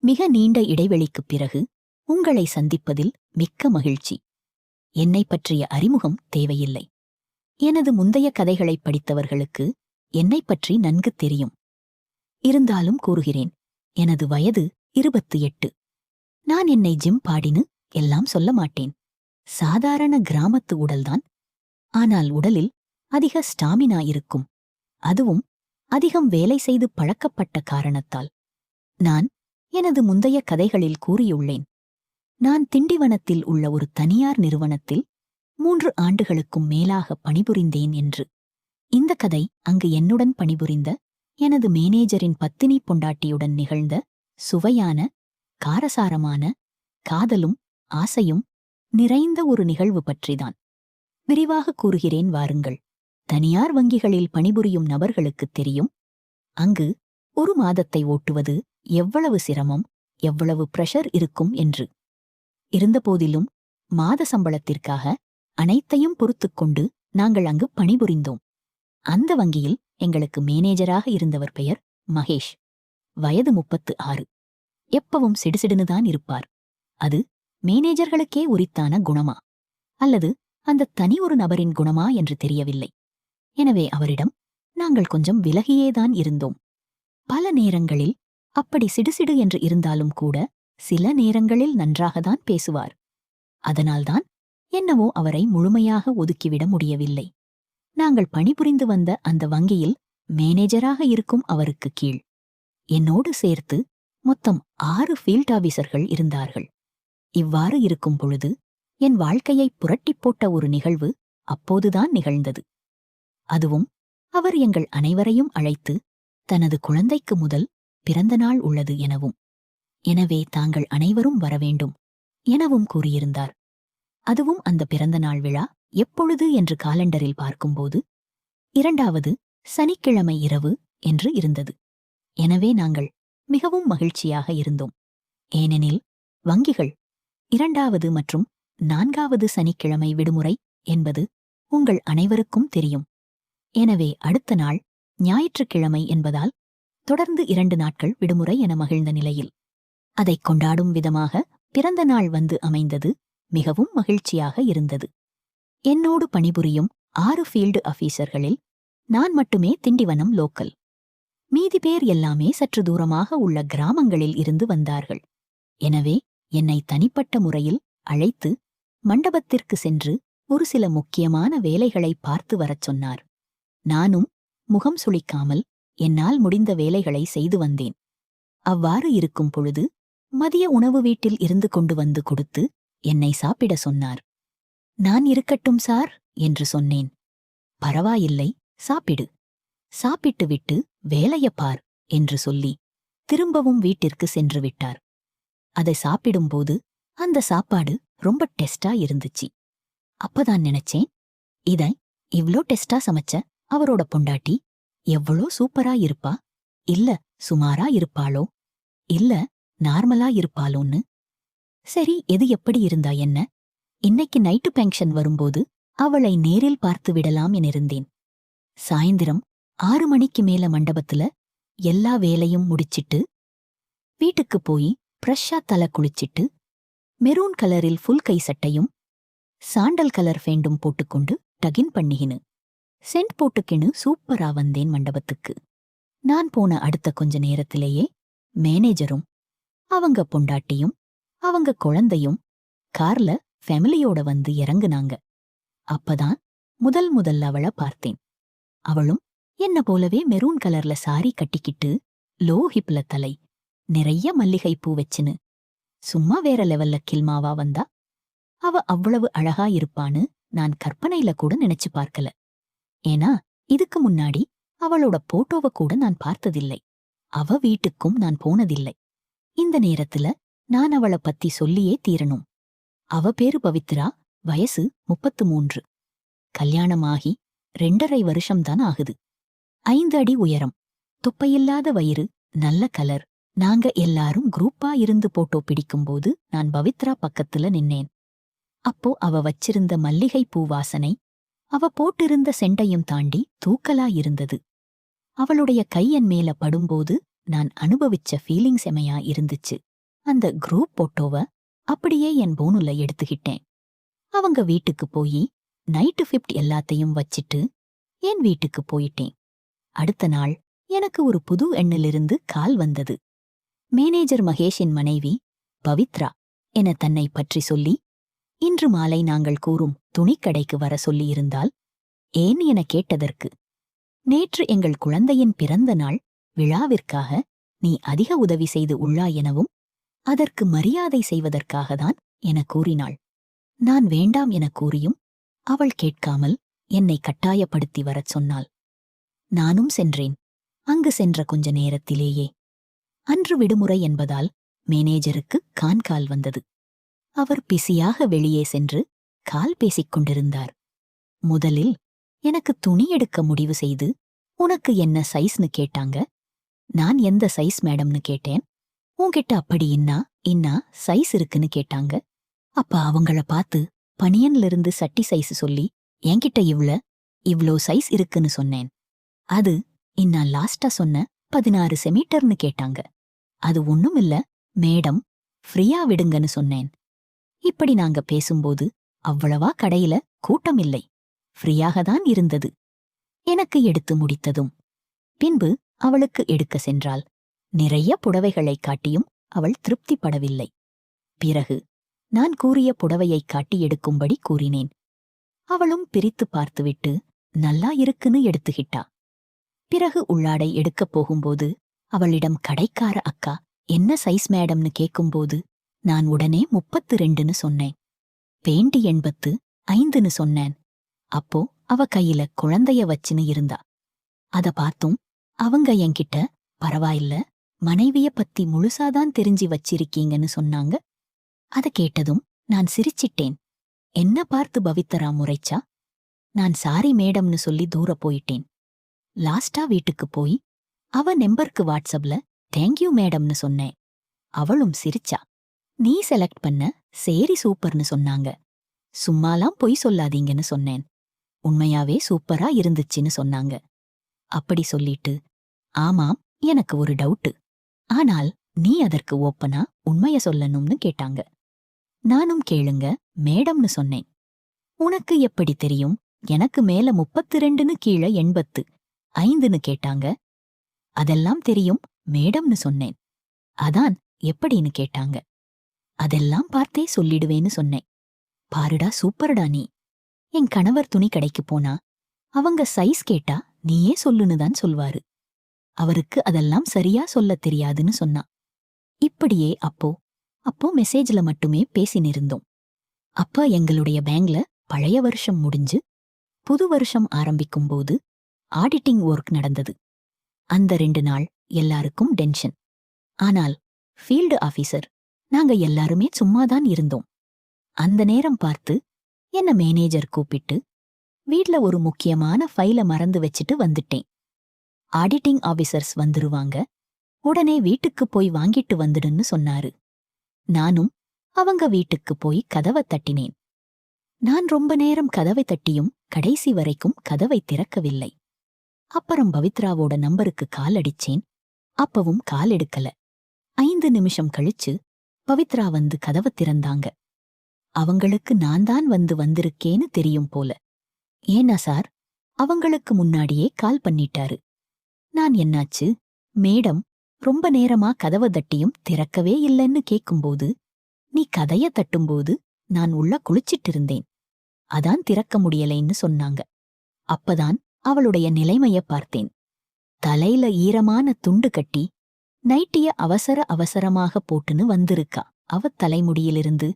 மிக நீண்ட இடைவெளிக்குப் பிறகு உங்களை சந்திப்பதில் மிக்க மகிழ்ச்சி. என்னைப் பற்றிய அறிமுகம் தேவையில்லை. எனது முந்தைய கதைகளைப் படித்தவர்களுக்கு என்னைப் பற்றி நன்கு தெரியும். இருந்தாலும் கூறுகிறேன், எனது வயது 28. நான் என்னை ஜிம் பாடினு எல்லாம் சொல்ல மாட்டேன். சாதாரண கிராமத்து உடல்தான். ஆனால் உடலில் அதிக ஸ்டாமினா இருக்கும். அதுவும் அதிகம் வேலை செய்து பழக்கப்பட்ட காரணத்தால். நான் எனது முந்தைய கதைகளில் கூறியுள்ளேன். நான் திண்டிவனத்தில் உள்ள ஒரு தனியார் நிறுவனத்தில் 3 ஆண்டுகளுக்கும் மேலாக பணிபுரிந்தேன் என்று. இந்த கதை அங்கு என்னுடன் பணிபுரிந்த எனது மேனேஜரின் பத்தினி பொண்டாட்டியுடன் நிகழ்ந்த சுவையான, காரசாரமான, காதலும் ஆசையும் நிறைந்த ஒரு நிகழ்வு பற்றிதான். விரிவாக கூறுகிறேன் வாருங்கள். தனியார் வங்கிகளில் பணிபுரியும் நபர்களுக்குத் தெரியும், அங்கு ஒரு மாதத்தை ஓட்டுவது எவ்வளவு சிரமம், எவ்வளவு பிரஷர் இருக்கும் என்று. இருந்தபோதிலும் மாத சம்பளத்திற்காக அனைத்தையும் பொறுத்துக்கொண்டு நாங்கள் அங்கு பணிபுரிந்தோம். அந்த வங்கியில் எங்களுக்கு மேனேஜராக இருந்தவர் பெயர் மகேஷ். வயது 36. எப்பவும் சிடுசிடுனுதான் இருப்பார். அது மேனேஜர்களுக்கே உரித்தான குணமா அல்லது அந்த தனி ஒரு நபரின் குணமா என்று தெரியவில்லை. எனவே அவரிடம் நாங்கள் கொஞ்சம் விலகியேதான் இருந்தோம். பல நேரங்களில் அப்படி சிடுசிடு என்று இருந்தாலும் கூட சில நேரங்களில் நன்றாகத்தான் பேசுவார். அதனால்தான் என்னவோ அவரை முழுமையாக ஒதுக்கிவிட முடியவில்லை. நாங்கள் பணிபுரிந்து வந்த அந்த வங்கியில் மேனேஜராக இருக்கும் அவருக்கு கீழ் என்னோடு சேர்த்து மொத்தம் 6 ஃபீல்ட் ஆபீசர்கள் இருந்தார்கள். இவ்வாறு இருக்கும் பொழுது என் வாழ்க்கையை புரட்டிப் போட்ட ஒரு நிகழ்வு அப்போதுதான் நிகழ்ந்தது. அதுவும் அவர் எங்கள் அனைவரையும் அழைத்து தனது குழந்தைக்கு முதல் பிறந்த நாள் உள்ளது எனவும், எனவே தாங்கள் அனைவரும் வரவேண்டும் எனவும் கூறியிருந்தார். அதுவும் அந்த பிறந்த நாள் விழா எப்பொழுது என்று காலண்டரில் பார்க்கும்போது 2வது சனிக்கிழமை இரவு என்று இருந்தது. எனவே நாங்கள் மிகவும் மகிழ்ச்சியாக இருந்தோம். ஏனெனில் வங்கிகள் 2வது மற்றும் 4வது சனிக்கிழமை விடுமுறை என்பது உங்கள் அனைவருக்கும் தெரியும். எனவே அடுத்த நாள் ஞாயிற்றுக்கிழமை என்பதால் தொடர்ந்து 2 நாட்கள் விடுமுறை என மகிழ்ந்த நிலையில் அதைக் கொண்டாடும் விதமாக பிறந்த நாள் வந்து அமைந்தது. மிகவும் மகிழ்ச்சியாக இருந்தது. என்னோடு பணிபுரியும் 6 ஃபீல்டு ஆபீசர்களில் நான் மட்டுமே திண்டிவனம் லோக்கல். மீதி பேர் எல்லாமே சற்று தூரமாக உள்ள கிராமங்களில் இருந்து வந்தார்கள். எனவே என்னை தனிப்பட்ட முறையில் அழைத்து மண்டபத்திற்கு சென்று ஒரு சில முக்கியமான வேலைகளை பார்த்து வரச் சொன்னார். நானும் முகம் சுளிக்காமல் என்னால் முடிந்த வேலைகளை செய்து வந்தேன். அவ்வாறு இருக்கும் பொழுது மதிய உணவு வீட்டில் இருந்து கொண்டு வந்து கொடுத்து என்னை சாப்பிட சொன்னார். நான் இருக்கட்டும் சார் என்று சொன்னேன். பரவாயில்லை, சாப்பிடு, சாப்பிட்டு விட்டு வேலையப் பார் என்று சொல்லி திரும்பவும் வீட்டிற்கு சென்று விட்டார். அதை சாப்பிடும்போது அந்த சாப்பாடு ரொம்ப டெஸ்டா இருந்துச்சு. அப்பதான் நினைச்சேன், இதை இவ்ளோ டெஸ்டா சமைச்ச அவரோட பொண்டாட்டி எவ்வளோ சூப்பரா இருப்பா, இல்ல சுமாரா இருப்பாளோ, இல்ல நார்மலா இருப்பாளோன்னு. சரி, எது எப்படி இருந்தா என்ன, இன்னைக்கு நைட்டு பென்ஷன் வரும்போது அவளை நேரில் பார்த்து விடலாம் என்றிருந்தேன். சாயந்திரம் 6 மணிக்கு மேல மண்டபத்துல எல்லா வேலையும் முடிச்சிட்டு வீட்டுக்குப் போய் ஃப்ரெஷ்ஷா தலை குளிச்சிட்டு மெரூன் கலரில் ஃபுல் கை சட்டையும் சாண்டல் கலர் ஃபேண்டும் போட்டுக்கொண்டு டகின் பண்ணிக்கினு சென்ட் போட்டுக்கினு சூப்பரா வந்தேன் மண்டபத்துக்கு. நான் போன அடுத்த கொஞ்ச நேரத்திலேயே மேனேஜரும் அவங்க பொண்டாட்டியும் அவங்க குழந்தையும் கார்ல ஃபேமிலியோட வந்து இறங்குனாங்க. அப்பதான் முதல் அவளை பார்த்தேன். அவளும் என்ன போலவே மெரூன் கலர்ல சாரி கட்டிக்கிட்டு லோ ஹிப்ல தலை நிறைய மல்லிகை பூ வச்சுன்னு சும்மா வேற லெவல்ல கில்மாவா வந்தா. அவ அவ்வளவு அழகா இருப்பான்னு நான் கற்பனையில கூட நினைச்சு பார்க்கல. ஏன்னா இதுக்கு முன்னாடி அவளோட போட்டோவ கூட நான் பார்த்ததில்லை. அவ வீட்டுக்கும் நான் போனதில்லை. இந்த நேரத்துல நான் அவளை பத்தி சொல்லியே தீரணும். அவ பேரு பவித்ரா, வயசு 33. கல்யாணமாகி 2.5 வருஷம்தான் ஆகுது. 5 அடி உயரம், தொப்பையில்லாத வயிறு, நல்ல கலர். நாங்க எல்லாரும் குரூப்பா இருந்து போட்டோ பிடிக்கும்போது நான் பவித்ரா பக்கத்துல நின்னேன். அப்போ அவ வச்சிருந்த மல்லிகை பூ வாசனை அவ போட்டிருந்த செண்டையும் தாண்டி தூக்கலா இருந்தது. அவளுடைய கை என் மேல படும்போது நான் அனுபவிச்ச ஃபீலிங் செமையா இருந்துச்சு. அந்த குரூப் போட்டோவ அப்படியே என் போனுல எடுத்துக்கிட்டேன். அவங்க வீட்டுக்கு போய் நைட்டு ஷிஃப்ட் எல்லாத்தையும் வச்சிட்டு என் வீட்டுக்கு போயிட்டேன். அடுத்த நாள் எனக்கு ஒரு புது எண்ணிலிருந்து கால் வந்தது. மேனேஜர் மகேஷின் மனைவி பவித்ரா என தன்னை பற்றி சொல்லி, இன்று மாலை நாங்கள் கூறும் துணிக்கடைக்கு வர சொல்லியிருந்தால் ஏன் என கேட்டதற்கு, நேற்று எங்கள் குழந்தையின் பிறந்த நாள் விழாவிற்காக நீ அதிக உதவி செய்து உள்ளாய் எனவும் அதற்கு மரியாதை செய்வதற்காகத்தான் என கூறினாள். நான் வேண்டாம் என கூறியும் அவள் கேட்காமல் என்னை கட்டாயப்படுத்தி வரச் சொன்னாள். நானும் சென்றேன். அங்கு சென்ற கொஞ்ச நேரத்திலேயே அன்று விடுமுறை என்பதால் மேனேஜருக்கு கால் வந்தது. அவர் பிஸியாக வெளியே சென்று கால் பேசிக் கொண்டிருந்தார். முதலில் எனக்கு துணி எடுக்க முடிவு செய்து, உனக்கு என்ன சைஸ்னு கேட்டாங்க. நான் எந்த சைஸ் மேடம்னு கேட்டேன். உன்கிட்ட அப்படி இன்னா சைஸ் இருக்குன்னு கேட்டாங்க. அப்ப அவங்கள பார்த்து பனியன்லிருந்து சட்டி சைஸ் சொல்லி என்கிட்ட இவ்ளோ சைஸ் இருக்குன்னு சொன்னேன். அது இன்னா லாஸ்டா சொன்ன 16 செமீட்டர்னு கேட்டாங்க. அது ஒண்ணுமில்ல மேடம், ஃப்ரீயா விடுங்கன்னு சொன்னேன். இப்படி நாங்க பேசும்போது அவ்வளவா கடையில கூட்டமில்லை, ஃப்ரீயாகத்தான் இருந்தது. எனக்கு எடுத்து முடித்ததும் பின்பு அவளுக்கு எடுக்க சென்றாள். நிறைய புடவைகளைக் காட்டியும் அவள் திருப்திப்படவில்லை. பிறகு நான் கூறிய புடவையைக் காட்டி எடுக்கும்படி கூறினேன். அவளும் பிரித்து பார்த்துவிட்டு நல்லா இருக்குன்னு எடுத்துக்கிட்டா. பிறகு உள்ளாடை எடுக்கப் போகும்போது அவளிடம் கடைக்கார அக்கா என்ன சைஸ் மேடம்னு கேட்கும்போது நான் உடனே 32ன்னு சொன்னேன். பேண்டி 85ன்னு சொன்னேன். அப்போ அவ கையில குழந்தைய வச்சுன்னு இருந்தா. அத பார்த்தும் அவங்க என்கிட்ட பரவாயில்ல, மனைவிய பத்தி முழுசாதான் தெரிஞ்சு வச்சிருக்கீங்கன்னு சொன்னாங்க. அத கேட்டதும் நான் சிரிச்சிட்டேன். என்ன பார்த்து பவித்ரா முறைச்சா. நான் சாரி மேடம்னு சொல்லி தூர போயிட்டேன். லாஸ்டா வீட்டுக்கு போய் அவ நம்பருக்கு வாட்ஸ்அப்ல தேங்க்யூ மேடம்னு சொன்னேன். அவளும் சிரிச்சா. நீ செலக்ட் பண்ண சேரி சூப்பர்னு சொன்னாங்க. சும்மாலாம் பொய் சொல்லாதீங்கன்னு சொன்னேன். உண்மையாவே சூப்பரா இருந்துச்சுன்னு சொன்னாங்க. அப்படி சொல்லிட்டு, ஆமாம், எனக்கு ஒரு டவுட்டு, ஆனால் நீ அதற்கு ஓப்பனா உண்மைய சொல்லணும்னு கேட்டாங்க. நானும் கேளுங்க மேடம்னு சொன்னேன். உனக்கு எப்படி தெரியும் எனக்கு மேல 32ன்னு கீழே 85ன்னு கேட்டாங்க. அதெல்லாம் தெரியும் மேடம்னு சொன்னேன். அதான் எப்படின்னு கேட்டாங்க. அதெல்லாம் பார்த்தே சொல்லிடுவேன்னு சொன்னேன். பாருடா சூப்பர்டா நீ. என் கணவர் துணி கடைக்கு போனா அவங்க சைஸ் கேட்டா நீயே சொல்லுன்னுதான் சொல்வாரு. அவருக்கு அதெல்லாம் சரியா சொல்லத் தெரியாதுன்னு சொன்னா. இப்படியே அப்போ மெசேஜ்ல மட்டுமே பேசினிருந்தோம். அப்ப எங்களுடைய பேங்க்ல பழைய வருஷம் முடிஞ்சு புது வருஷம் ஆரம்பிக்கும்போது ஆடிட்டிங் ஒர்க் நடந்தது. அந்த 2 நாள் எல்லாருக்கும் டென்ஷன். ஆனால் ஃபீல்டு ஆபீசர் நாங்க எல்லாருமே சும்மாதான் இருந்தோம். அந்த நேரம் பார்த்து என்ன மேனேஜர் கூப்பிட்டு, வீட்ல ஒரு முக்கியமான ஃபைல மறந்து வச்சிட்டு வந்துட்டேன். ஆடிட்டிங் ஆபீசர்ஸ் வந்துருவாங்க, உடனே வீட்டுக்கு போய் வாங்கிட்டு வந்துடுன்னு சொன்னாரு. நானும் அவங்க வீட்டுக்கு போய் கதவை தட்டினேன். நான் ரொம்ப நேரம் கதவை தட்டியும் கடைசி வரைக்கும் கதவை திறக்கவில்லை. அப்புறம் பவித்ராவோட நம்பருக்கு கால் அடிச்சேன். அப்பவும் கால் எடுக்கல. 5 நிமிஷம் கழிச்சு பவித்ரா வந்து கதவை திறந்தாங்க. அவங்களுக்கு நான் தான் வந்திருக்கேன்னு தெரியும் போல. ஏன்னா சார், அவங்களுக்கு முன்னாடியே கால் பண்ணிட்டாரு. நான் என்னாச்சு மேடம், ரொம்ப நேரமா கதவை தட்டியும் திறக்கவே இல்லைன்னு கேட்கும்போது, நீ கதைய தட்டும்போது நான் உள்ள குளிச்சிட்டு இருந்தேன், அதான் திறக்க முடியலைன்னு சொன்னாங்க. அப்பதான் அவளுடைய நிலைமைய பார்த்தேன். தலையில ஈரமான துண்டு கட்டி நைட்டிய அவசரமாக போட்டுன்னு வந்திருக்கா. அவ தலைமுடியிலிருந்து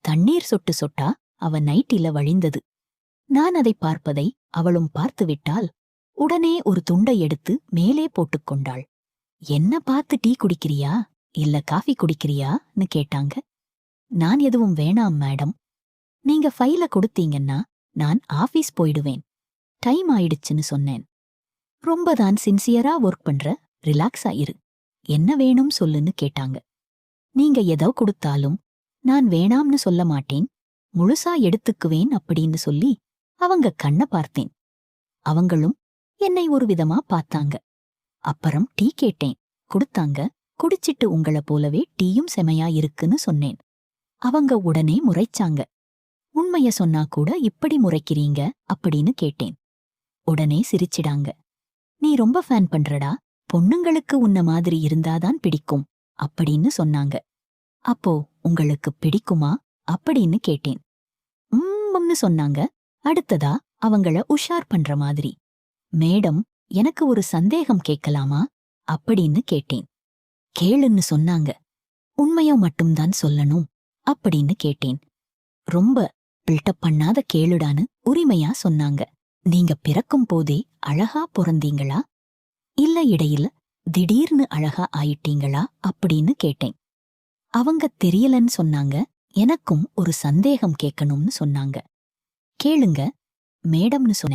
தண்ணீர் சொட்டு சொட்டா அவ நைட்டில வழிந்தது. நான் அதை பார்ப்பதை அவளும் பார்த்துவிட்டால் உடனே ஒரு துண்டை எடுத்து மேலே போட்டுக்கொண்டாள். என்ன பார்த்து டீ குடிக்கிறியா இல்ல காஃபி குடிக்கிறியான்னு கேட்டாங்க. நான் எதுவும் வேணாம் மேடம், நீங்க ஃபைல கொடுத்தீங்கன்னா நான் ஆபீஸ் போயிடுவேன், டைம் ஆயிடுச்சுன்னு சொன்னேன். ரொம்பதான் சின்சியரா ஒர்க் பண்ற, ரிலாக்ஸா இரு, என்ன வேணும் சொல்லுன்னு கேட்டாங்க. நீங்க எதோ கொடுத்தாலும் நான் வேணாம்னு சொல்ல மாட்டேன், முழுசா எடுத்துக்குவேன் அப்படின்னு சொல்லி அவங்க கண்ண பார்த்தேன். அவங்களும் என்னை ஒரு விதமா பார்த்தாங்க. அப்புறம் டீ கேட்டேன், கொடுத்தாங்க. குடிச்சிட்டு உங்கள போலவே டீயும் செமையா இருக்குன்னு சொன்னேன். அவங்க உடனே முறைச்சாங்க. உண்மைய சொன்னா கூட இப்படி முறைக்கிறீங்க அப்படின்னு கேட்டேன். உடனே சிரிச்சிடாங்க. நீ ரொம்ப ஃபேன் பண்றடா, பொண்ணுங்களுக்கு உன்ன மாதிரி இருந்தாதான் பிடிக்கும் அப்படின்னு சொன்னாங்க. அப்போ உங்களுக்கு பிடிக்குமா அப்படின்னு கேட்டேன். ம்னு சொன்னாங்க. அடுத்ததா அவங்கள உஷார் பண்ற மாதிரி, மேடம் எனக்கு ஒரு சந்தேகம் கேட்கலாமா அப்படின்னு கேட்டேன். கேளுன்னு சொன்னாங்க. உண்மைய மட்டும்தான் சொல்லணும் அப்படின்னு கேட்டேன். ரொம்ப பில்டப் பண்ணாத கேளுடான்னு உரிமையா சொன்னாங்க. நீங்க பிறக்கும் போதே அழகா பொறந்தீங்களா இல்ல இடையில திடீர்னு அழகா ஆயிட்டீங்களா அப்படின்னு கேட்டேன். அவங்க தெரியலன்னு சொன்னாங்க. எனக்கும் ஒரு சந்தேகம் கேட்கணும்னு சொன்னாங்க. கேளுங்க மேடம்னு சொன்னேன்.